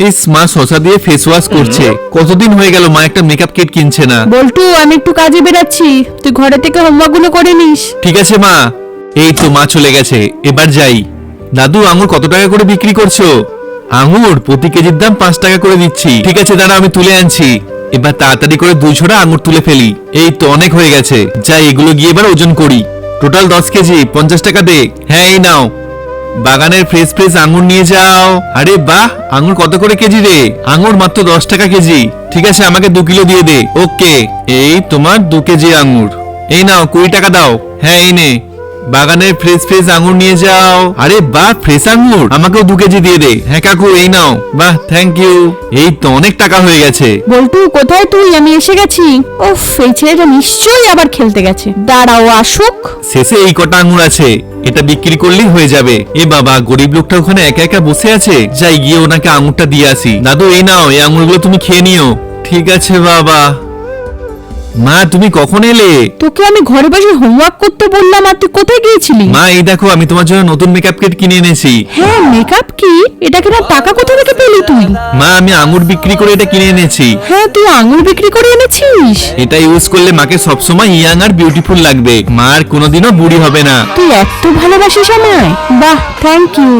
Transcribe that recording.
ইস, মা শসা দিয়ে ফেস ওয়াশ করছে। কতদিন হয়ে গেল মা একটা মেকআপ কিট কিনছে না। বল্টু, আমি একটু কাজে বেরাচ্ছি, তুই ঘরে থেকে হোমওয়ার্ক গুলো করে নিস। ঠিক আছে মা। এই তো মা চলে গেছে, এবার যাই। দাদু, আঙুর কত টাকা করে বিক্রি করছো? আঙুর প্রতি কেজির দাম 5 টাকা করে দিচ্ছি। ঠিক আছে দাঁড়া, আমি তুলে আনছি। এবার তাড়াতাড়ি করে 2 ঝোড়া আঙুর তুলে ফেলি। এই তো অনেক হয়ে গেছে, যাই এগুলো গিয়ে এবার ওজন করি। টোটাল 10 কেজি, 50 টাকা দে। হ্যাঁ এই নাও, বাগানের ফ্রেশ ফ্রেশ আঙুর নিয়ে যাও। আরে বাহ, আঙুর কত করে কেজি রে? আঙুর মাত্র 10 টাকা কেজি। ঠিক আছে, আমাকে 2 কিলো দিয়ে দে। ওকে, এই তোমার 2 কেজি আঙুর। এই নাও 20 টাকা দাও। হ্যাঁ এই নে, বাগানের ফ্রেশ ফ্রেশ আঙুর নিয়ে যাও। আরে বাহ, ফ্রেশ আঙুর, আমাকেও 2 কেজি দিয়ে দে। হ্যাঁ কাকু, এই নাও। বাহ, থ্যাংক ইউ। এই তো অনেক টাকা হয়ে গেছে। বল্টু, কোথায় তুই? আমি এসে গেছি। উফ, এই ছেলেটা নিশ্চয়ই আবার খেলতে গেছে। দাঁড়াও, আসুক। শেষে এই কটা আঙুর আছে, এটা বিক্রি করলেই হয়ে যাবে। এ বাবা, গরিব লোকটা ওখানে একা একা বসে আছে, যাই গিয়ে ওনাকে আঙুরটা দিয়ে আসি। দাদু এই নাও, এই আঙুরগুলো তুমি খেয়ে নিও। ঠিক আছে বাবা। মা তুমি কখন এলে? তোকে আমি ঘরে বসে হোমওয়ার্ক করতে বললাম, আর তুই কোথায় গিয়েছিলি? মা এই দেখো, আমি তোমার জন্য নতুন মেকআপ কিট কিনে এনেছি। হ্যাঁ, মেকআপ কি? এটা কেনার টাকা কোথা থেকে পেলি তুই? মা আমি আঙুর বিক্রি করে এটা কিনে এনেছি। হ্যাঁ, তুই আঙুর বিক্রি করে এনেছিস? এটা ইউজ করলে মাকে সবসময় ইয়াং আর বিউটিফুল লাগবে। মা আর কোনোদিনও বুড়ি হবে না। তুই এত ভালোবাসিস আমায়? বাহ, থ্যাংক ইউ।